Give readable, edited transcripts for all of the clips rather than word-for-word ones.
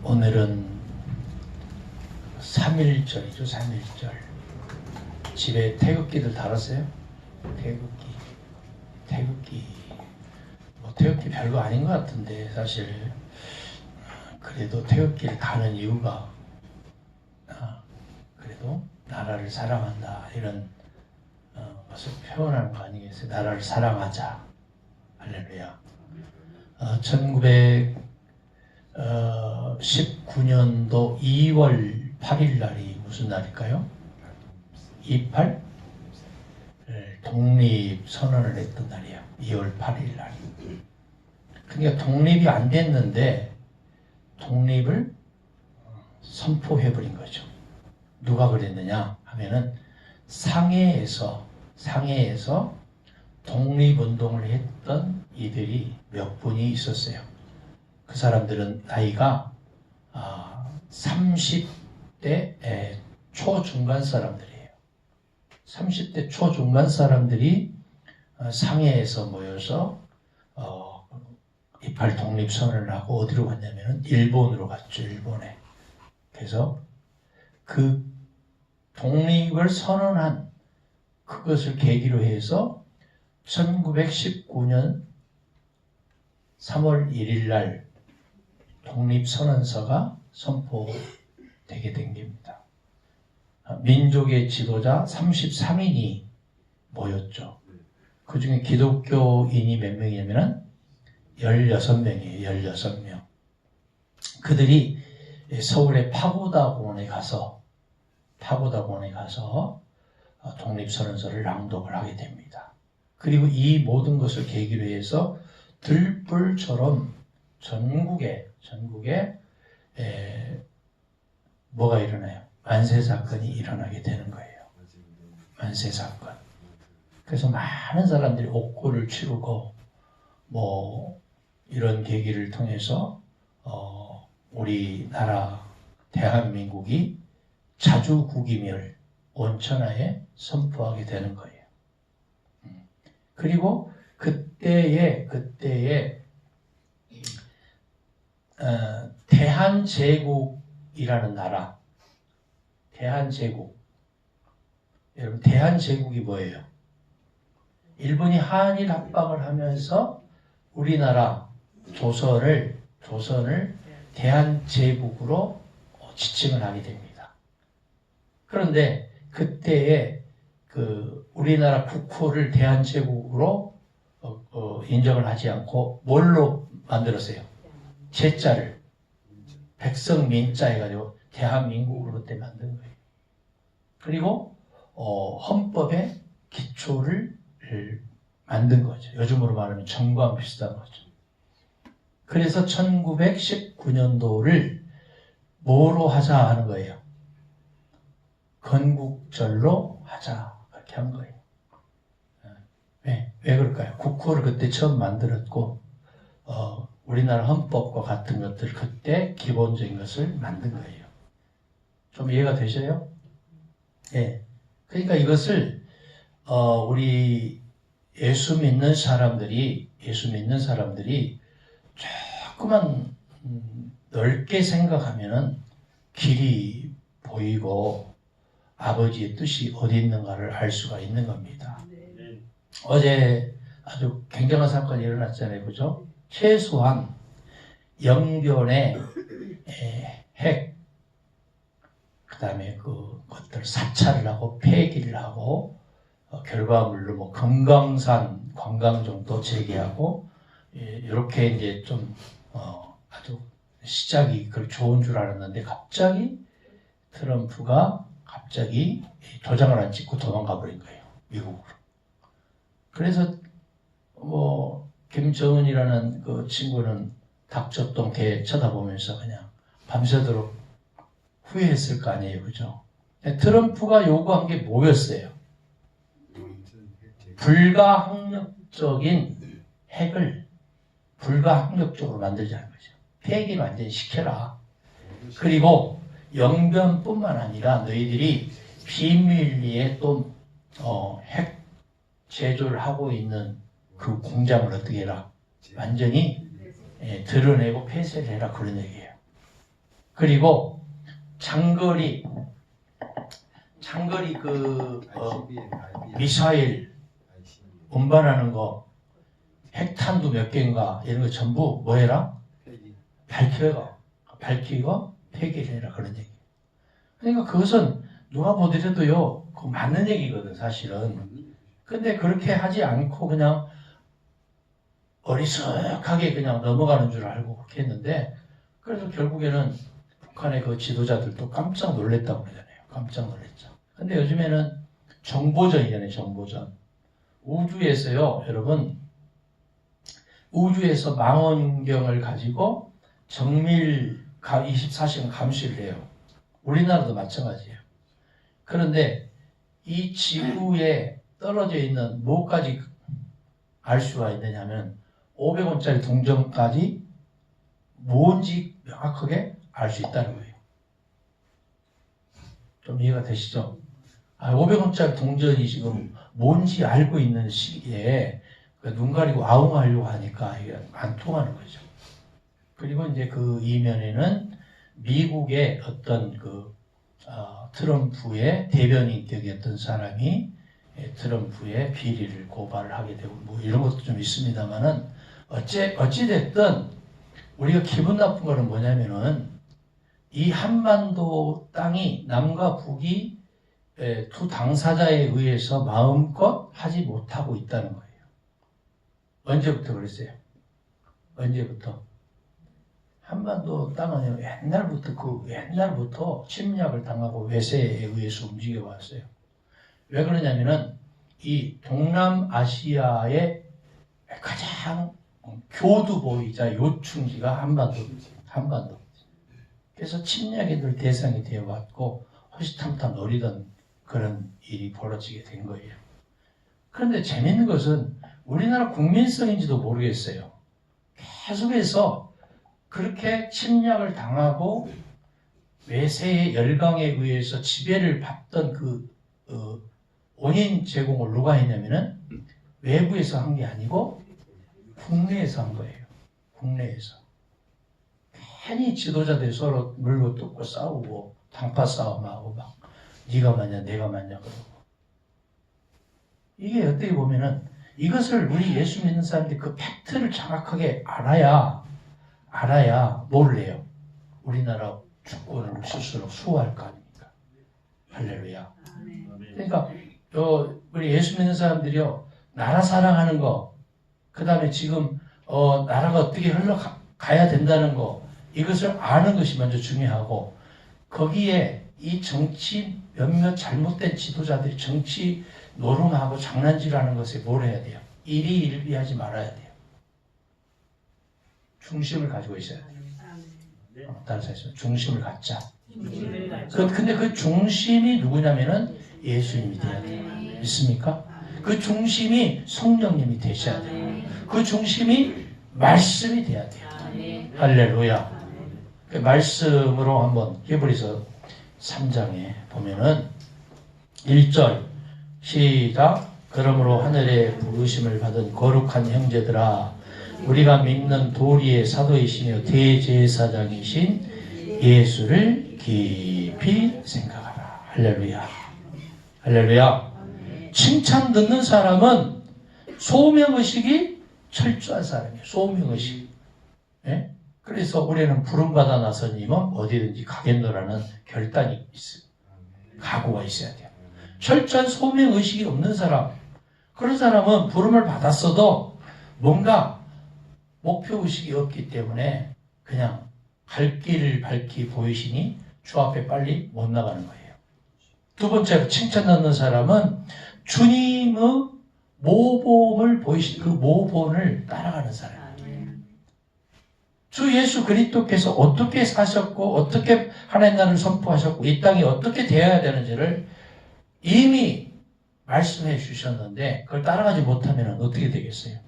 오늘은 3.1절이죠. 3.1절. 집에 태극기들 달았어요? 태극기. 뭐 태극기 별거 아닌 것 같은데 사실 그래도 태극기를 다는 이유가 그래도 나라를 사랑한다 이런 것을 표현하는 거 아니겠어요? 나라를 사랑하자. 할렐루야. 1919년도 2월 8일 날이 무슨 날일까요? 28? 독립선언을 했던 날이에요. 2월 8일 날. 그러니까 독립이 안 됐는데 독립을 선포해버린 거죠. 누가 그랬느냐 하면은 상해에서 독립운동을 했던 이들이 몇 분이 있었어요. 그 사람들은 나이가 30대 초중반 사람들이에요. 30대 초중반 사람들이 상해에서 모여서 28 독립선언을 하고 어디로 갔냐면 일본으로 갔죠. 일본에. 그래서 그 독립을 선언한 그것을 계기로 해서 1919년 3월 1일 날 독립선언서가 선포되게 된 겁니다. 민족의 지도자 33인이 모였죠. 그 중에 기독교인이 몇 명이냐면 16명이에요. 16명. 그들이 서울의 파고다공원에 가서 독립선언서를 낭독을 하게 됩니다. 그리고 이 모든 것을 계기로 해서 들불처럼 전국에 뭐가 일어나요? 만세사건이 일어나게 되는 거예요. 만세사건. 그래서 많은 사람들이 옥고를 치르고 뭐 이런 계기를 통해서 우리나라 대한민국이 자주국임을 온천하에 선포하게 되는 거예요. 그리고 그때에 대한제국이라는 나라, 대한제국. 여러분 대한제국이 뭐예요? 일본이 한일 합방을 하면서 우리나라 조선을 대한제국으로 지칭을 하게 됩니다. 그런데 그때에 우리나라 국호를 대한제국으로 인정을 하지 않고 뭘로 만들었어요? 제자를 백성민자 해가지고 대한민국으로 때 만든 거예요. 그리고 헌법의 기초를 만든 거죠. 요즘으로 말하면 정부와 비슷한 거죠. 그래서 1919년도를 뭐로 하자 하는 거예요? 건국절로 하자 그렇게 한 거예요. 왜 그럴까요? 국호를 그때 처음 만들었고 우리나라 헌법과 같은 것들 그때 기본적인 것을 만든 거예요. 좀 이해가 되셔요? 네. 그러니까 이것을 우리 예수 믿는 사람들이 조금만 넓게 생각하면은 길이 보이고 아버지의 뜻이 어디 있는가를 알 수가 있는 겁니다. 네. 어제 아주 굉장한 사건이 일어났잖아요. 그죠? 최소한 영변의 핵, 그 다음에 그것들 사찰을 하고 폐기를 하고 결과물로 뭐 금강산 관광정도 재개하고 이렇게 이제 좀 아주 시작이 그렇게 좋은 줄 알았는데 갑자기 트럼프가 도장을 안 찍고 도망가 버린 거예요. 미국으로. 그래서 뭐 김정은이라는 그 친구는 닥쳤던 개 쳐다보면서 그냥 밤새도록 후회했을 거 아니에요. 그죠? 트럼프가 요구한 게 뭐였어요? 불가항력적인 핵을 불가항력적으로 만들자는 거죠. 폐기를 완전히 시켜라. 그리고 영변뿐만 아니라 너희들이 비밀리에 또 핵 제조를 하고 있는 그 공장을 어떻게 해라. 완전히 드러내고 폐쇄를 해라. 그런 얘기예요. 그리고 장거리 미사일 운반하는 거, 핵탄두 몇 개인가 이런 거 전부 뭐 해라? 밝히고 폐기해라, 그런 얘기. 그러니까 그것은 누가 보더라도요, 그 맞는 얘기거든, 사실은. 근데 그렇게 하지 않고 그냥 어리석하게 그냥 넘어가는 줄 알고 그렇게 했는데, 그래서 결국에는 북한의 그 지도자들도 깜짝 놀랐다고 그러잖아요. 깜짝 놀랐죠. 근데 요즘에는 정보전이잖아요, 정보전. 우주에서요, 여러분, 우주에서 망원경을 가지고 정밀 24시간 감시를 해요. 우리나라도 마찬가지예요. 그런데 이 지구에 떨어져 있는 뭐까지 알 수가 있느냐면 500원짜리 동전까지 뭔지 명확하게 알 수 있다는 거예요. 좀 이해가 되시죠? 500원짜리 동전이 지금 뭔지 알고 있는 시기에 눈 가리고 아웅하려고 하니까 이게 안 통하는 거죠. 그리고 이제 그 이면에는 미국의 어떤 트럼프의 대변인격이었던 사람이 트럼프의 비리를 고발을 하게 되고 뭐 이런 것도 좀 있습니다만은 어찌됐든 우리가 기분 나쁜 거는 뭐냐면은 이 한반도 땅이 남과 북이 두 당사자에 의해서 마음껏 하지 못하고 있다는 거예요. 언제부터 그랬어요? 언제부터? 한반도 땅은 옛날부터 침략을 당하고 외세에 의해서 움직여 왔어요. 왜 그러냐면은 이 동남아시아의 가장 교두보이자 요충지가 한반도. 그래서 침략이 늘 대상이 되어 왔고 호시탐탐 노리던 그런 일이 벌어지게 된 거예요. 그런데 재밌는 것은 우리나라 국민성인지도 모르겠어요. 계속해서 그렇게 침략을 당하고 외세의 열강에 의해서 지배를 받던 원인 제공을 누가 했냐면은 외부에서 한 게 아니고 국내에서 한 거예요. 국내에서. 괜히 지도자들이 서로 물고 뜯고 싸우고 당파 싸움하고 막 네가 맞냐 내가 맞냐 그러고. 이게 어떻게 보면은 이것을 우리 예수 믿는 사람들이 그 팩트를 정확하게 알아야 뭘 해요? 우리나라 주권을 스스로 수호할 거 아닙니까? 할렐루야. 그러니까 우리 예수 믿는 사람들이요, 나라 사랑하는 거, 그 다음에 지금 나라가 어떻게 흘러가야 된다는 거, 이것을 아는 것이 먼저 중요하고, 거기에 이 정치 몇몇 잘못된 지도자들이 정치 노름하고 장난질하는 것에 뭘 해야 돼요? 일희일비하지 말아야 돼요. 중심을 가지고 있어야 돼요. 다른 사람이 중심을 갖자. 근데 그 중심이 누구냐면은 예수님이 돼야 돼요. 믿습니까? 그 중심이 성령님이 되셔야 돼요. 그 중심이 말씀이 돼야 돼요. 할렐루야. 그 말씀으로 한번 히브리서 3장에 보면은 1절 시작. 그러므로 하늘에 부르심을 받은 거룩한 형제들아, 우리가 믿는 도리의 사도이시며 대제사장이신 예수를 깊이 생각하라. 할렐루야. 할렐루야. 칭찬 듣는 사람은 소명의식이 철저한 사람이에요. 소명의식. 예? 그래서 우리는 부름받아 나서님은 어디든지 가겠노라는 결단이 있어요. 각오가 있어야 돼요. 철저한 소명의식이 없는 사람, 그런 사람은 부름을 받았어도 뭔가 목표의식이 없기 때문에 그냥 갈 길을 밝히 보이시니 주 앞에 빨리 못 나가는 거예요. 두 번째로 칭찬 받는 사람은 주님의 모범을 보이신 그 모범을 따라가는 사람이에요. 주 예수 그리스도께서 어떻게 사셨고 어떻게 하나님 나라를 선포하셨고 이 땅이 어떻게 되어야 되는지를 이미 말씀해 주셨는데 그걸 따라가지 못하면 어떻게 되겠어요?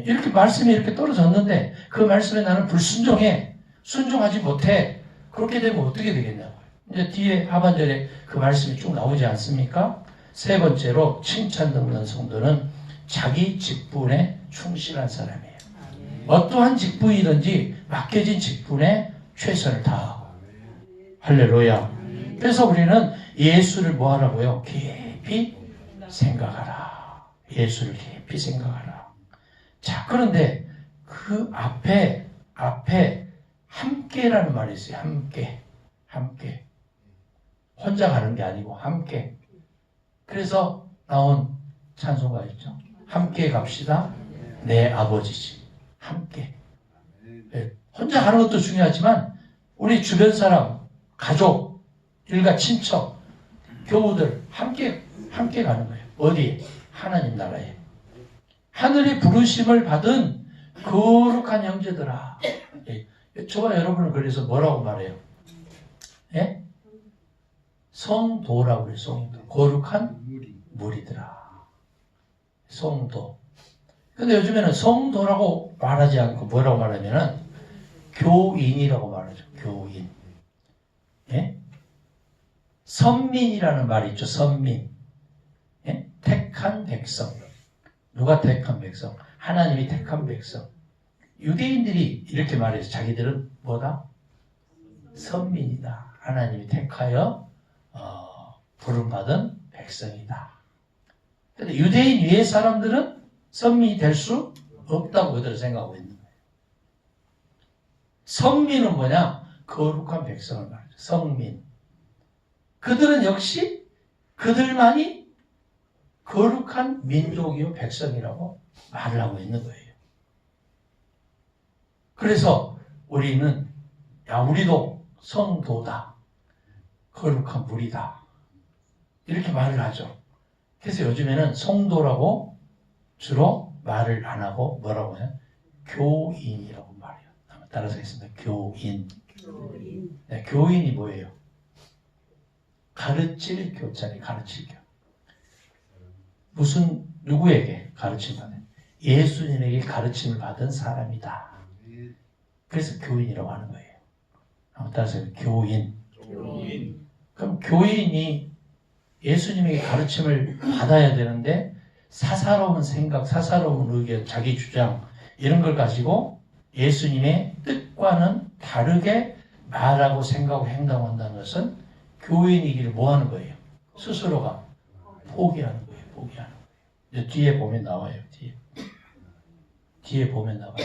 이렇게 말씀이 이렇게 떨어졌는데 그 말씀에 나는 불순종해, 순종하지 못해. 그렇게 되면 어떻게 되겠냐고요. 이제 뒤에 하반절에 그 말씀이 쭉 나오지 않습니까? 세 번째로 칭찬 듣는 성도는 자기 직분에 충실한 사람이에요. 어떠한 직분이든지 맡겨진 직분에 최선을 다. 할렐루야. 그래서 우리는 예수를 뭐 하라고요? 깊이 생각하라. 예수를 깊이 생각하라. 자, 그런데 그 앞에 함께라는 말이 있어요. 함께. 혼자 가는 게 아니고 함께. 그래서 나온 찬송가 있죠. 함께 갑시다. 내 아버지지. 함께. 혼자 가는 것도 중요하지만 우리 주변 사람, 가족, 일가 친척, 교우들 함께 가는 거예요. 어디에? 하나님 나라에. 하늘의 부르심을 받은 거룩한 형제들아. 저와 여러분은 그래서 뭐라고 말해요? 예? 성도라고 그래요. 성도. 거룩한 무리들아. 성도. 근데 요즘에는 성도라고 말하지 않고 뭐라고 말하면은 교인이라고 말하죠. 교인. 예? 선민이라는 말이 있죠. 선민. 예? 택한 백성. 누가 택한 백성? 하나님이 택한 백성. 유대인들이 이렇게 말해서 자기들은 뭐다? 선민이다. 하나님이 택하여 부름받은 백성이다. 근데 유대인 위의 사람들은 선민이 될 수 없다고 그들은 생각하고 있는 거예요. 선민은 뭐냐? 거룩한 백성을 말하죠. 성민. 그들은 역시 그들만이 거룩한 민족이요 백성이라고 말을 하고 있는 거예요. 그래서 우리는 우리도 성도다. 거룩한 무리다. 이렇게 말을 하죠. 그래서 요즘에는 성도라고 주로 말을 안 하고 뭐라고 해요? 교인이라고 말해요. 따라서 하겠습니다. 교인. 네, 교인이 뭐예요? 가르칠 교자리, 가르칠 교. 누구에게 가르침 받은? 예수님에게 가르침을 받은 사람이다. 그래서 교인이라고 하는 거예요. 따라서 교인. 그럼 교인이 예수님에게 가르침을 받아야 되는데 사사로운 생각, 사사로운 의견, 자기 주장 이런 걸 가지고 예수님의 뜻과는 다르게 말하고 생각하고 행동한다는 것은 교인이기를 뭐 하는 거예요? 스스로가 포기하는 거예요. 포기하는 거예요. 뒤에 보면 나와요. 뒤에 보면 나와요.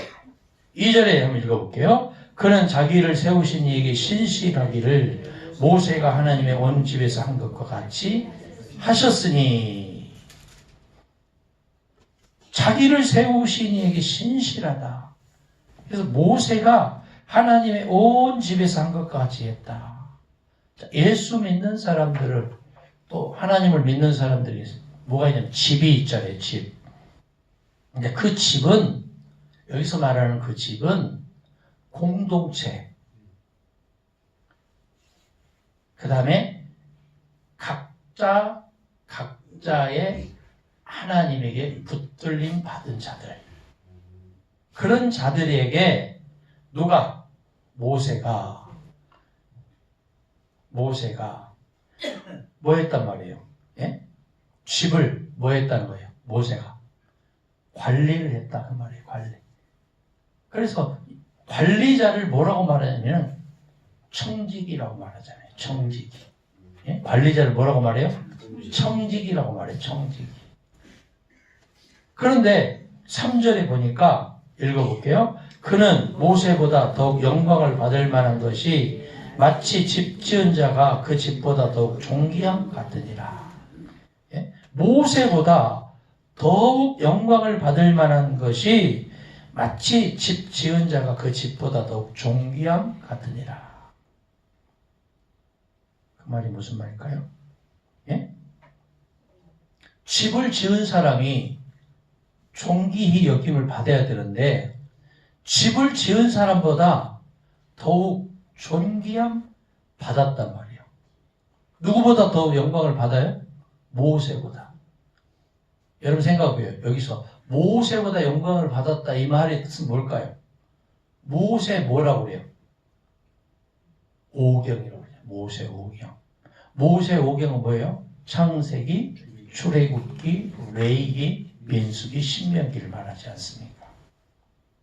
2절에 한번 읽어볼게요. 그는 자기를 세우신 이에게 신실하기를 모세가 하나님의 온 집에서 한 것과 같이 하셨으니. 자기를 세우신 이에게 신실하다. 그래서 모세가 하나님의 온 집에서 한 것과 같이 했다. 예수 믿는 사람들을 또 하나님을 믿는 사람들이 뭐가 있냐면 집이 있잖아요. 집. 근데 그 집은 여기서 말하는 그 집은 공동체. 그 다음에 각자의 하나님에게 붙들림 받은 자들. 그런 자들에게 누가? 모세가 뭐 했단 말이에요? 예? 집을 뭐 했다는 거예요? 모세가 관리를 했다 그 말이에요. 관리. 그래서 관리자를 뭐라고 말하냐면 청직이라고 말하잖아요. 청직이. 예? 관리자를 뭐라고 말해요? 청직이라고 말해요. 청직이. 그런데 3절에 보니까 읽어볼게요. 그는 모세보다 더욱 영광을 받을 만한 것이 마치 집 지은 자가 그 집보다 더욱 존귀함 같으니라. 예? 모세보다 더욱 영광을 받을 만한 것이 마치 집 지은 자가 그 집보다 더욱 존귀함 같으니라. 그 말이 무슨 말일까요? 예? 집을 지은 사람이 존귀히 여김을 받아야 되는데 집을 지은 사람보다 더욱 존귀함 받았단 말이에요. 누구보다 더 영광을 받아요? 모세보다. 여러분 생각해요. 여기서 모세보다 영광을 받았다 이 말의 뜻은 뭘까요? 모세 뭐라고 그래요? 오경이라고 그래요. 모세 오경. 모세 오경은 뭐예요? 창세기, 출애굽기, 레위기, 민수기, 신명기를 말하지 않습니까?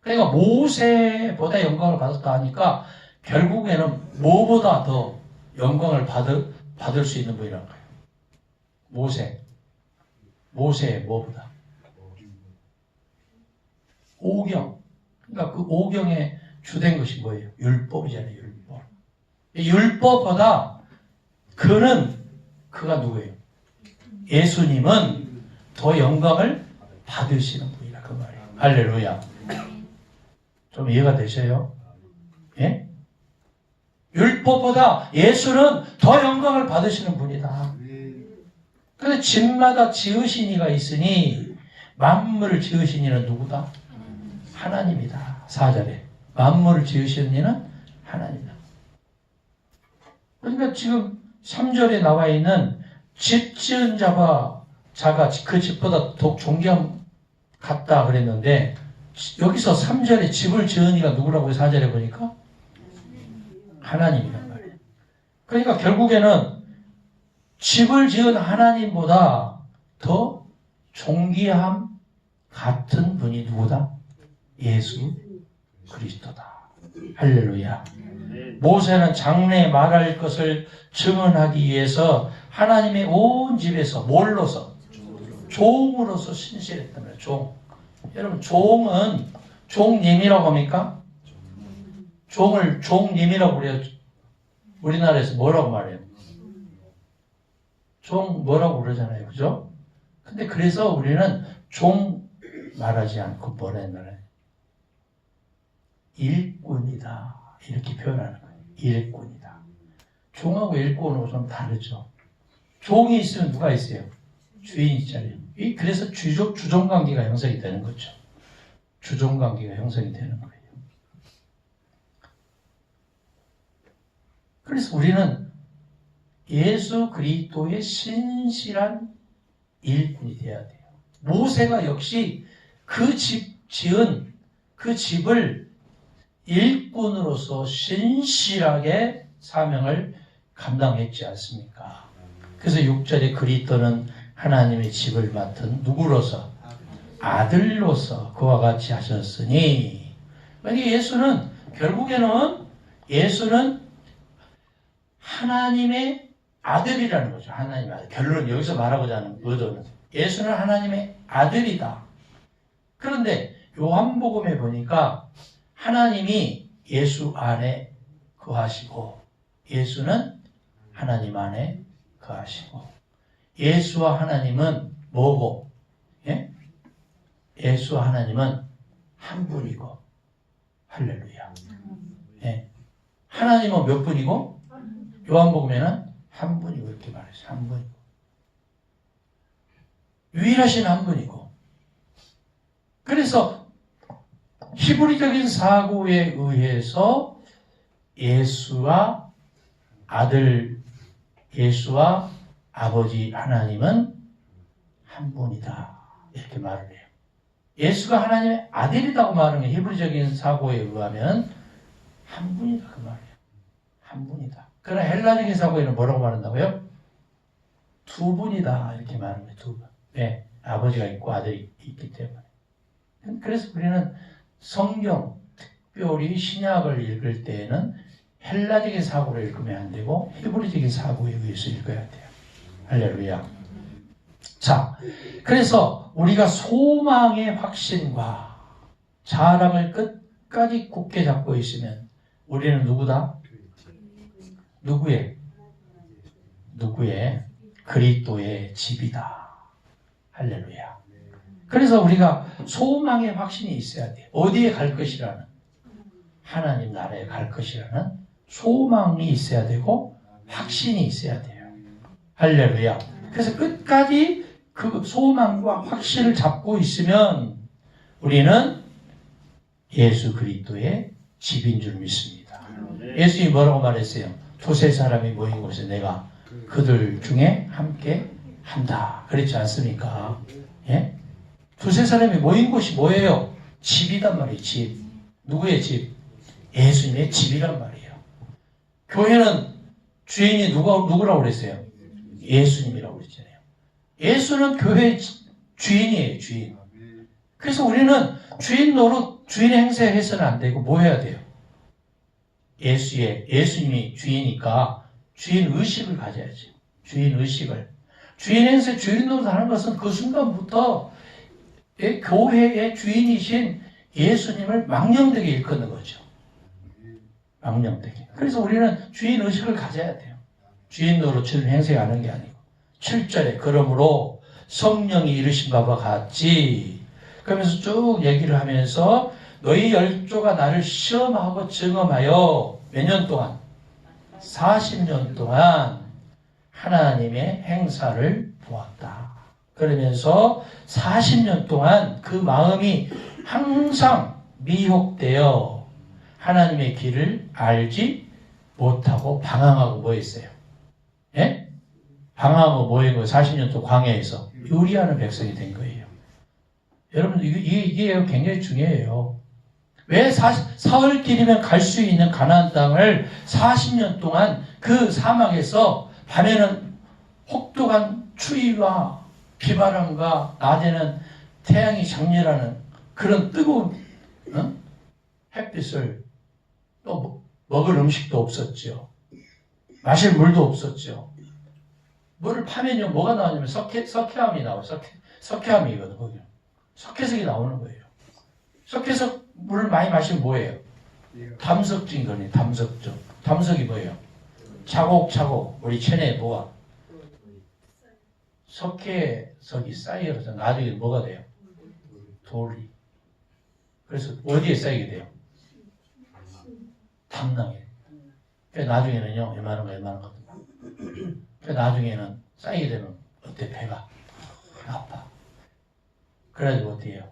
그러니까 모세보다 영광을 받았다 하니까 결국에는 뭐보다 더 영광을 받을 수 있는 분이란 거예요. 모세 뭐보다? 오경. 그러니까 그 오경에 주된 것이 뭐예요? 율법이잖아요. 율법. 율법보다 그가 누구예요? 예수님은 더 영광을 받으시는 분이라 그 말이에요. 할렐루야. 좀 이해가 되셔요? 예? 율법보다 예수는 더 영광을 받으시는 분이다. 근데 집마다 지으신 이가 있으니 만물을 지으신 이는 누구다? 하나님이다. 4절에 만물을 지으신 이는 하나님이다. 그러니까 지금 3절에 나와 있는 집 지은 자가 그 집보다 더 존귀함 같다 그랬는데 여기서 3절에 집을 지은 이가 누구라고요? 4절에 보니까 하나님이란 말이에요. 그러니까 결국에는 집을 지은 하나님보다 더 존귀함 같은 분이 누구다? 예수 그리스도다. 할렐루야. 모세는 장래에 말할 것을 증언하기 위해서 하나님의 온 집에서 뭘로서? 종으로서 신실했단 말이에요. 종. 여러분 종님이라고 합니까? 종을 종님이라고 그래요. 우리나라에서 뭐라고 말해요? 종 뭐라고 그러잖아요. 그죠? 근데 그래서 우리는 종 말하지 않고 뭐라 했나요? 일꾼이다. 이렇게 표현하는 거예요. 일꾼이다. 종하고 일꾼하고 좀 다르죠. 종이 있으면 누가 있어요? 주인이 있잖아요. 그래서 주종관계가 형성이 되는 거죠. 주종관계가 형성이 되는 거예요. 그래서 우리는 예수 그리스도의 신실한 일꾼이 되어야 돼요. 모세가 역시 그 지은 그 집을 일꾼으로서 신실하게 사명을 감당했지 않습니까? 그래서 6절에 그리스도는 하나님의 집을 맡은 누구로서? 아들로서 그와 같이 하셨으니. 그러니까 예수는 결국에는 하나님의 아들이라는 거죠. 하나님의 아들. 결론 여기서 말하고자 하는 의도는 예수는 하나님의 아들이다. 그런데 요한복음에 보니까 하나님이 예수 안에 거하시고 예수는 하나님 안에 거하시고 예수와 하나님은 뭐고? 예? 예수와 하나님은 한 분이고 할렐루야. 예. 하나님은 몇 분이고? 요한복음에는 한 분이고 이렇게 말했어요. 한 분이고. 유일하신 한 분이고. 그래서 히브리적인 사고에 의해서 예수와 아버지 하나님은 한 분이다. 이렇게 말을 해요. 예수가 하나님의 아들이라고 말하는 히브리적인 사고에 의하면 한 분이다. 그 말이에요. 한 분이다. 그러나 헬라적인 사고에는 뭐라고 말한다고요? 두 분이다. 이렇게 말하는 거예요. 두 분. 네. 아버지가 있고 아들이 있기 때문에. 그래서 우리는 성경, 특별히 신약을 읽을 때에는 헬라적인 사고를 읽으면 안 되고 히브리적인 사고에 의해서 읽어야 돼요. 할렐루야. 자, 그래서 우리가 소망의 확신과 자랑을 끝까지 굳게 잡고 있으면 우리는 누구다? 누구의? 그리스도의 집이다. 할렐루야. 그래서 우리가 소망의 확신이 있어야 돼요. 어디에 갈 것이라는, 하나님 나라에 갈 것이라는 소망이 있어야 되고 확신이 있어야 돼요. 할렐루야. 그래서 끝까지 그 소망과 확신을 잡고 있으면 우리는 예수 그리스도의 집인 줄 믿습니다. 예수님이 뭐라고 말했어요? 두세 사람이 모인 곳에 내가 그들 중에 함께 한다. 그랬지 않습니까? 예? 두세 사람이 모인 곳이 뭐예요? 집이단 말이에요. 집. 누구의 집? 예수님의 집이란 말이에요. 교회는 주인이 누구라고 그랬어요? 예수님이라고 그랬잖아요. 예수는 교회의 주인이에요. 주인. 그래서 우리는 주인 노릇, 주인의 행세에 해서는 안 되고 뭐 해야 돼요? 예수님이 주인이니까 주인 의식을 가져야지. 주인 의식을. 주인 행세, 주인 노릇하는 것은 그 순간부터 교회의 주인이신 예수님을 망령되게 일컫는 거죠. 망령되게. 그래서 우리는 주인 의식을 가져야 돼요. 주인 노릇을 행세하는 게 아니고. 7절에 그러므로 성령이 이르신 바와 같이 그러면서 쭉 얘기를 하면서 너희 열조가 나를 시험하고 증험하여 몇 년 동안? 40년 동안 하나님의 행사를 보았다. 그러면서 40년 동안 그 마음이 항상 미혹되어 하나님의 길을 알지 못하고 방황하고 뭐 했어요? 예? 방황하고 뭐 했고요? 40년 동안 광야에서 요리하는 백성이 된 거예요. 여러분 이게 굉장히 중요해요. 왜 사흘 길이면 갈 수 있는 가나안 땅을 40년 동안 그 사막에서 밤에는 혹독한 추위와 비바람과 낮에는 태양이 장렬하는 그런 뜨거운 햇빛을 또 먹을 음식도 없었죠. 마실 물도 없었죠. 물을 파면요 뭐가 나오냐면 석회암이 나와요. 석회암이거든 거기. 석회석이 나오는 거예요. 석회석 물을 많이 마시면 뭐예요? 담석진 거니 담석증. 담석이 뭐예요? 차곡차곡 우리 체내에 뭐가? 석회석이 쌓여서 나중에 뭐가 돼요? 돌이. 그래서 어디에 쌓이게 돼요? 담낭에. 나중에는요 웬만한 것도 나중에는 쌓이게 되면 어때? 배가 아파. 그래가지고 어떻게 해요?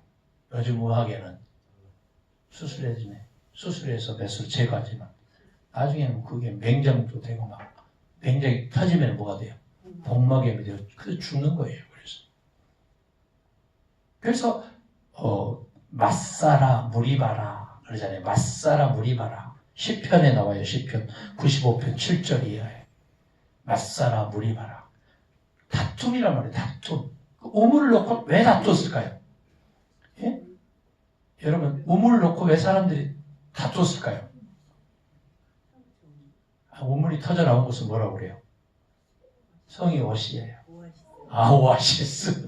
요즘 의학에는 수술해서 뱃을 제거하지만 나중에는 그게 맹장도 되고 막 맹장이 터지면 뭐가 돼요? 복막염이 돼요. 그래서 죽는 거예요. 그래서 맞사라 무리바라 그러잖아요. 맞사라 무리바라 시편에 나와요. 시편 95편 7절 이하에 맞사라 무리바라 다툼이란 말이에요. 다툼. 우물을 놓고 왜 다투었을까요? 예? 여러분 우물을 놓고 왜 사람들이 다투었을까요? 우물이 터져 나온 것은 뭐라고 그래요? 성이 옷이에요. 오아시스.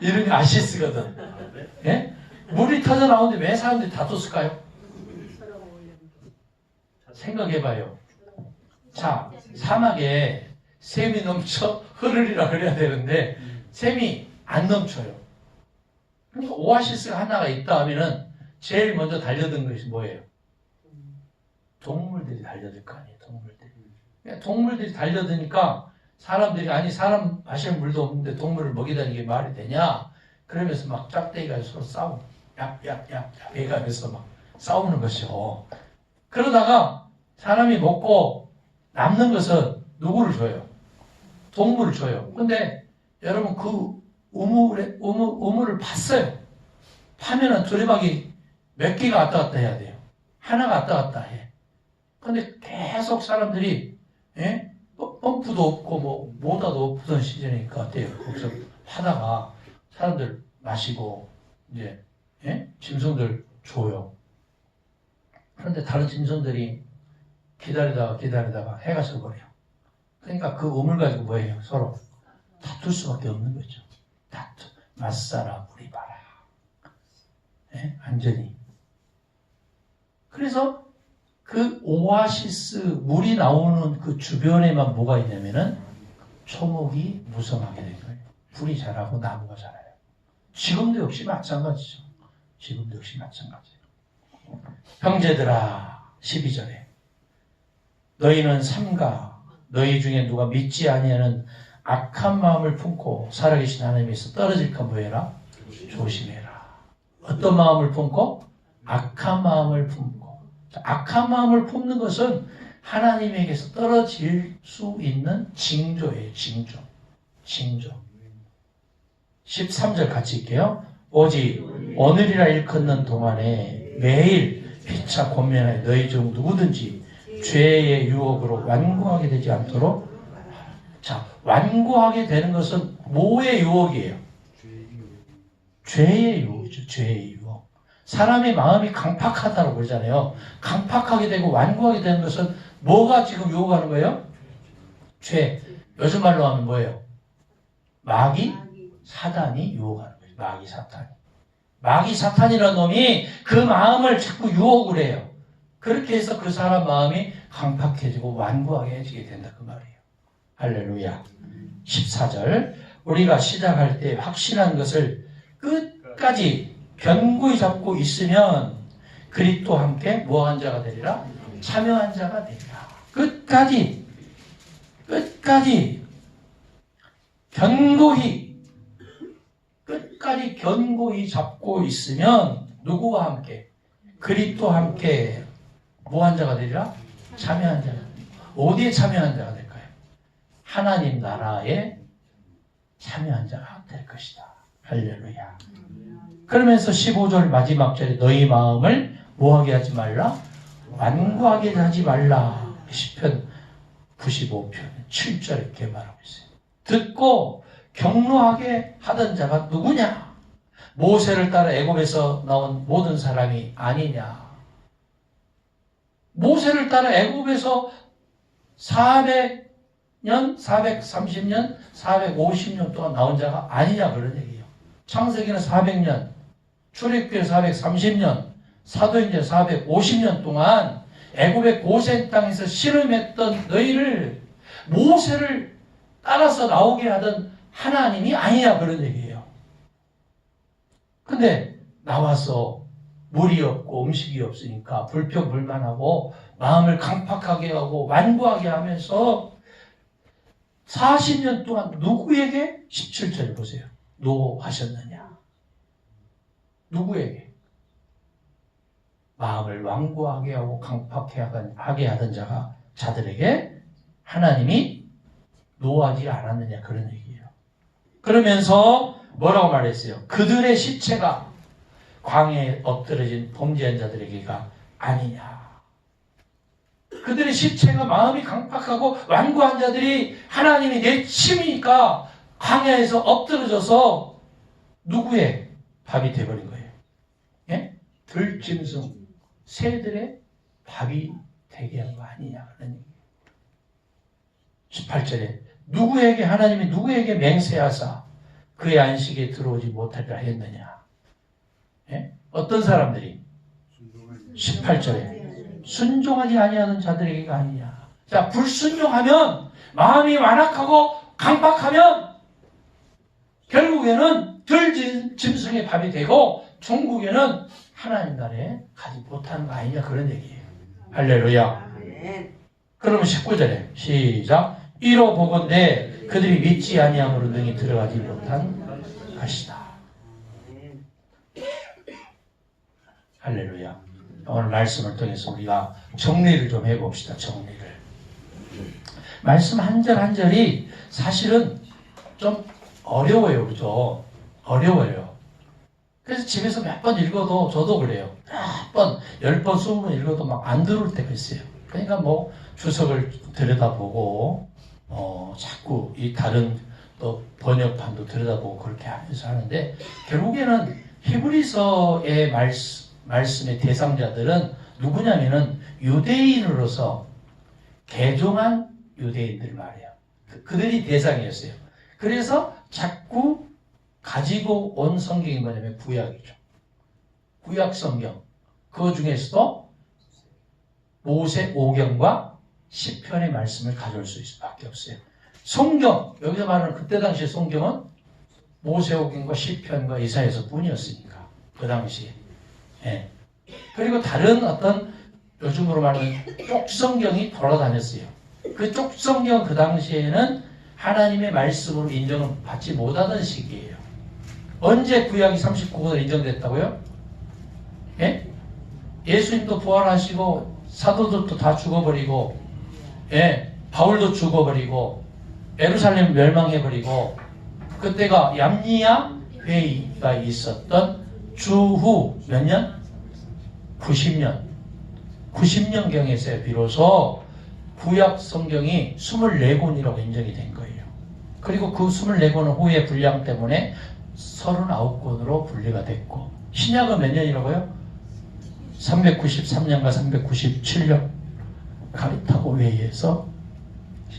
이름이 아시스거든. 예? 물이 터져 나오는데 왜 사람들이 다투었을까요? 생각해봐요. 자, 사막에 샘이 넘쳐 흐르리라 그래야 되는데 샘이 안 넘쳐요. 그러니까 오아시스가 하나가 있다 하면은 제일 먼저 달려든 것이 뭐예요? 동물들이 달려들 거 아니에요. 동물들이 달려드니까 사람들이 아니 사람 마실 물도 없는데 동물을 먹이다니 이게 말이 되냐? 그러면서 막 짝대기가 서로 싸우고 얍얍얍 해가면서 막 싸우는 것이요. 그러다가 사람이 먹고 남는 것은 누구를 줘요? 동물을 줘요. 근데 여러분 그 우물을 팠어요. 파면은 두레박이 몇 개가 왔다 갔다 해야 돼요. 하나가 왔다 갔다 해. 근데 계속 사람들이 펌프도 없고 뭐 모다도 없던 시절이니까 어때요? 거기서 하다가 사람들 마시고 이제 짐승들 줘요. 그런데 다른 짐승들이 기다리다가 해가 져버려요. 그러니까 그 우물 가지고 뭐예요? 서로 다툴 수밖에 없는 거죠. 맞사라 무리바라. 완전히. 그래서 그 오아시스 물이 나오는 그 주변에만 뭐가 있냐면은 초목이 무성하게 된 거예요. 불이 자라고 나무가 자라요. 지금도 역시 마찬가지죠. 형제들아 12절에 너희는 삼가 너희 중에 누가 믿지 아니하는 악한 마음을 품고 살아계신 하나님에서 떨어질까 뭐해라? 조심해라. 어떤 마음을 품고? 악한 마음을 품고. 악한 마음을 품는 것은 하나님에게서 떨어질 수 있는 징조예요. 징조. 13절 같이 읽게요. 오직 오늘이라 일컫는 동안에 매일 피차 권면하여 너희 중 누구든지 죄의 유혹으로 완고하게 되지 않도록. 자, 완고하게 되는 것은 뭐의 유혹이에요? 죄의 유혹이죠. 죄의 유혹. 사람의 마음이 강팍하다고 그러잖아요. 강팍하게 되고 완고하게 되는 것은 뭐가 지금 유혹하는 거예요? 죄. 요즘 말로 하면 뭐예요? 마귀, 사단이 유혹하는 거예요. 마귀, 사탄이. 마귀, 사탄이라는 놈이 그 마음을 자꾸 유혹을 해요. 그렇게 해서 그 사람 마음이 강팍해지고 완고하게 된다 그 말이에요. 할렐루야. 14절. 우리가 시작할 때 확신한 것을 끝까지 견고히 잡고 있으면 그리스도와 함께 뭐한 자가 되리라? 참여한 자가 되리라. 끝까지 견고히 잡고 있으면 누구와 함께? 그리스도와 함께 뭐한 자가 되리라? 참여한 자가. 어디에 참여한 자가 될까요? 하나님 나라에 참여한 자가 될 것이다. 할렐루야. 그러면서 15절 마지막 절에 너희 마음을 뭐하게 하지 말라? 완고하게 하지 말라. 시편 95편 7절 이렇게 말하고 있어요. 듣고 경노하게 하던 자가 누구냐? 모세를 따라 애굽에서 나온 모든 사람이 아니냐? 모세를 따라 애굽에서 400년, 430년, 450년 동안 나온 자가 아니냐 그런 얘기예요. 창세기는 400년, 출애굽기는 430년, 사도행전 450년 동안 애굽의 고센 땅에서 씨름했던 너희를 모세를 따라서 나오게 하던 하나님이 아니냐 그런 얘기예요. 근데 나와서 물이 없고 음식이 없으니까 불평불만하고 마음을 강팍하게 하고 완고하게 하면서 40년 동안 누구에게? 17절 보세요. 노하셨느냐? 누구에게? 마음을 완고하게 하고 강팍하게 하던 자들에게 하나님이 노하지 않았느냐 그런 얘기예요. 그러면서 뭐라고 말했어요? 그들의 시체가 광야에 엎드러진 범죄한 자들에게가 아니냐. 그들의 시체가 마음이 강팍하고 완고한 자들이 하나님이 내침이니까 광야에서 엎드러져서 누구의 밥이 되어버린 거예요? 예? 들짐승, 새들의 밥이 되게 한 거 아니냐 그런 얘기예요. 18절에 누구에게 하나님이 누구에게 맹세하사 그의 안식에 들어오지 못하리라 했느냐. 예? 어떤 사람들이? 18절에 순종하지 아니하는 자들에게가 아니냐. 자, 불순종하면 마음이 완악하고 강박하면 결국에는 들짐승의 밥이 되고 종국에는 하나님 나라에 가지 못하는 거 아니냐 그런 얘기예요. 할렐루야. 그러면 19절에 시작. 이로 보건대 그들이 믿지 아니함으로 능히 들어가지 못한 것이다. 할렐루야. 오늘 말씀을 통해서 우리가 정리를 좀 해봅시다. 정리를. 말씀 한 절 한 절이 사실은 좀 어려워요. 그죠? 어려워요. 그래서 집에서 몇 번 읽어도 저도 그래요. 몇 번, 10번, 20번 읽어도 막 안 들어올 때가 있어요. 그러니까 뭐 주석을 들여다보고 자꾸 이 다른 또 번역판도 들여다보고 그렇게 하면서 하는데 결국에는 히브리서의 말씀의 대상자들은 누구냐면은 유대인으로서 개종한 유대인들 말이에요. 그들이 대상이었어요. 그래서 자꾸 가지고 온 성경이 뭐냐면 구약이죠. 구약 성경. 그 중에서도 모세 오경과 시편의 말씀을 가져올 수 있을 수밖에 없어요. 성경, 여기서 말하는 그때 당시의 성경은 모세오경과 시편과 이사야서 뿐이었으니까 그 당시에. 예. 그리고 다른 어떤 요즘으로 말하는 쪽성경이 돌아다녔어요. 그 쪽성경 그 당시에는 하나님의 말씀으로 인정을 받지 못하던 시기예요. 언제 구약이 39권으로 인정됐다고요? 예? 예수님도 부활하시고 사도들도 다 죽어버리고, 예, 바울도 죽어버리고, 예루살렘 멸망해버리고, 그때가 얌니아 회의가 있었던 주후 몇 년? 90년. 90년경에서 비로소 구약 성경이 24권이라고 인정이 된 거예요. 그리고 그 24권은 후에 분량 때문에 39권으로 분리가 됐고, 신약은 몇 년이라고요? 393년과 397년 가르타고 회의에서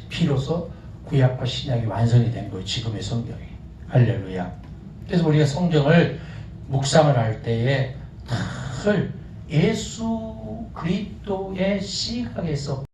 비로소 구약과 신약이 완성이 된 거예요. 지금의 성경이. 할렐루야. 그래서 우리가 성경을 묵상을 할 때에 늘 예수 그리스도의 시각에서